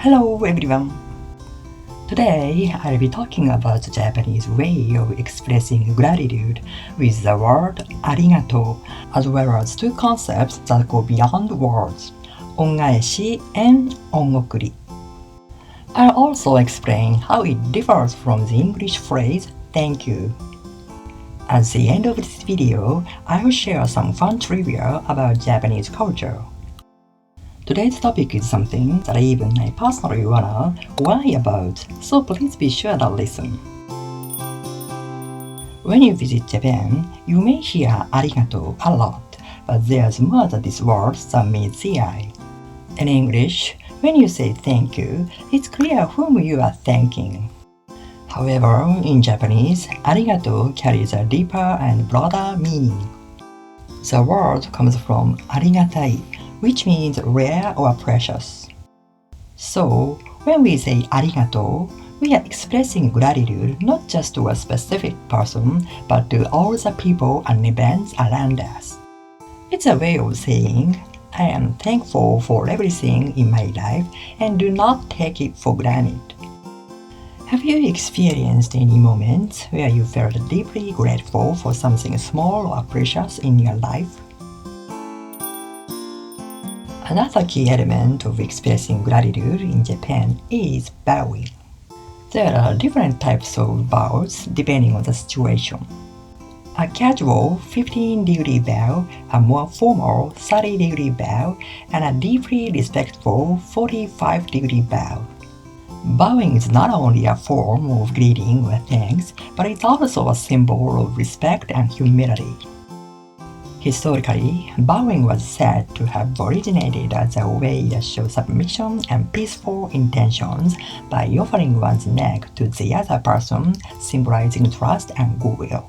Hello everyone! Today I'll be talking about the Japanese way of expressing gratitude with the word arigatou, as well as two concepts that go beyond words, On-Gaeshi and On-Okuri. I'll also explain how it differs from the English phrase thank you. At the end of this video, I will share some fun trivia about Japanese culture. Today's topic is something that even I personally wanna worry about, so please be sure to listen. When you visit Japan, you may hear arigatou a lot, but there's more to this word than meets the eye. In English, when you say thank you, it's clear whom you are thanking. However, in Japanese, arigatou carries a deeper and broader meaning. The word comes from arigatai, which means rare or precious. So, when we say arigatou, we are expressing gratitude not just to a specific person, but to all the people and events around us. It's a way of saying, I am thankful for everything in my life and do not take it for granted. Have you experienced any moments where you felt deeply grateful for something small or precious in your life? Another key element of expressing gratitude in Japan is bowing. There are different types of bows depending on the situation. A casual 15-degree bow, a more formal 30-degree bow, and a deeply respectful 45-degree bow. Bowing is not only a form of greeting or thanks, but it's also a symbol of respect and humility. Historically, bowing was said to have originated as a way to show submission and peaceful intentions by offering one's neck to the other person, symbolizing trust and goodwill.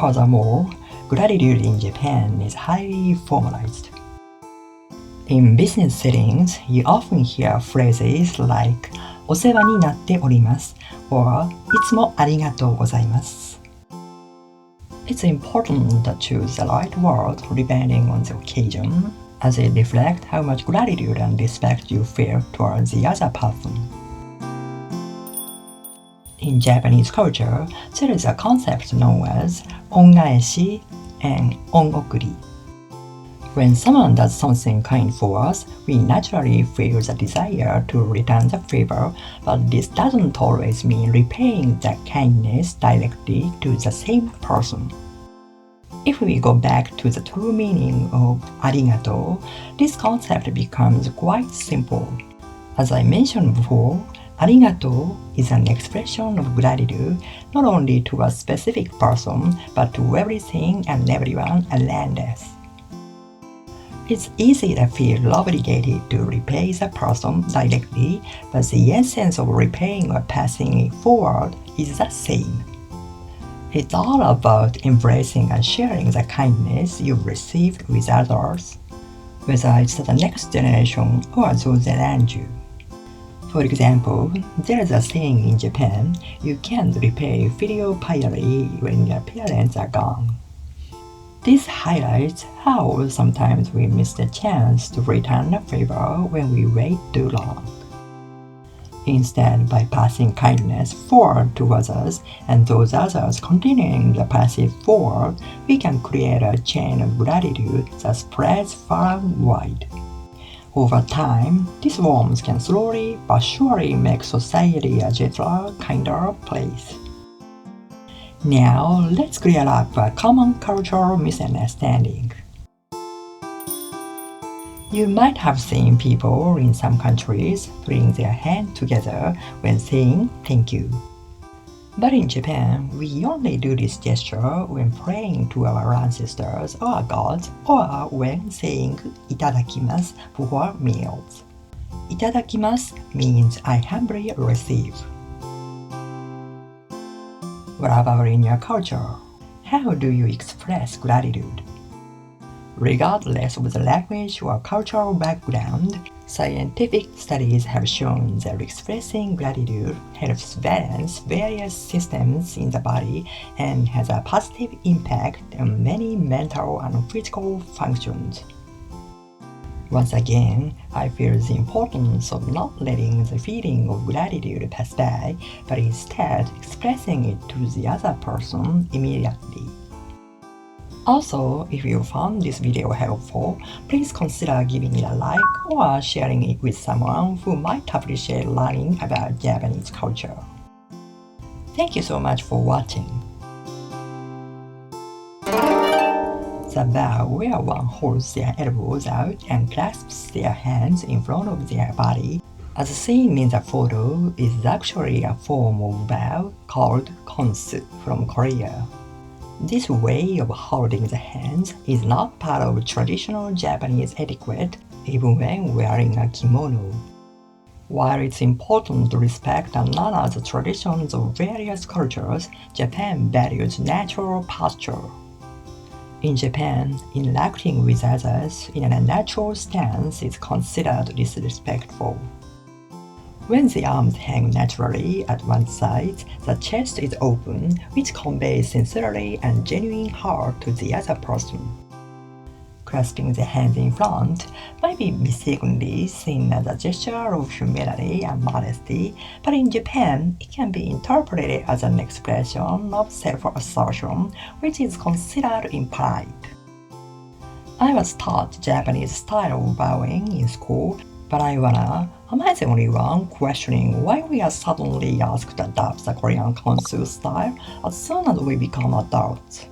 Furthermore, gratitude in Japan is highly formalized. In business settings, you often hear phrases like お世話になっております or いつもありがとうございます。It's important to choose the right word depending on the occasion, as it reflects how much gratitude and respect you feel towards the other person. In Japanese culture, there is a concept known as On-Gaeshi and On-Okuri. When someone does something kind for us, we naturally feel the desire to return the favor, but this doesn't always mean repaying that kindness directly to the same person. If we go back to the true meaning of arigatou, this concept becomes quite simple. As I mentioned before, arigatou is an expression of gratitude not only to a specific person, but to everything and everyone around us. It's easy to feel obligated to repay the person directly, but the essence of repaying or passing it forward is the same. It's all about embracing and sharing the kindness you've received with others, whether it's the next generation or those around you. For example, there is a saying in Japan, you can't repay filial piety when your parents are gone. This highlights how sometimes we miss the chance to return a favor when we wait too long. Instead, by passing kindness forward to others and those others continuing to pass it forward, we can create a chain of gratitude that spreads far and wide. Over time, this warmth can slowly but surely make society a gentler, kinder place. Now, let's clear up a common cultural misunderstanding. You might have seen people in some countries putting their hands together when saying thank you. But in Japan, we only do this gesture when praying to our ancestors or gods, or when saying itadakimasu before meals. Itadakimasu means I humbly receive. What about in your culture? How do you express gratitude? Regardless of the language or cultural background, scientific studies have shown that expressing gratitude helps balance various systems in the body and has a positive impact on many mental and physical functions. Once again, I feel the importance of not letting the feeling of gratitude pass by, but instead expressing it to the other person immediately. Also, if you found this video helpful, please consider giving it a like or sharing it with someone who might appreciate learning about Japanese culture. Thank you so much for watching. The bow where one holds their elbows out and clasps their hands in front of their body, as seen in the photo, is actually a form of bow called konsu from Korea. This way of holding the hands is not part of traditional Japanese etiquette, even when wearing a kimono. While it's important to respect and honor the traditions of various cultures, Japan values natural posture. In Japan, interacting with others in an unnatural stance is considered disrespectful. When the arms hang naturally at one side, the chest is open, which conveys sincerity and genuine heart to the other person. Clasping the hands in front might be mistakenly seen as a gesture of humility and modesty, but in Japan, it can be interpreted as an expression of self-assertion, which is considered impolite. I was taught Japanese style of bowing in school, but I wonder, am I the only one questioning why we are suddenly asked to adopt the Korean konsu style as soon as we become adults?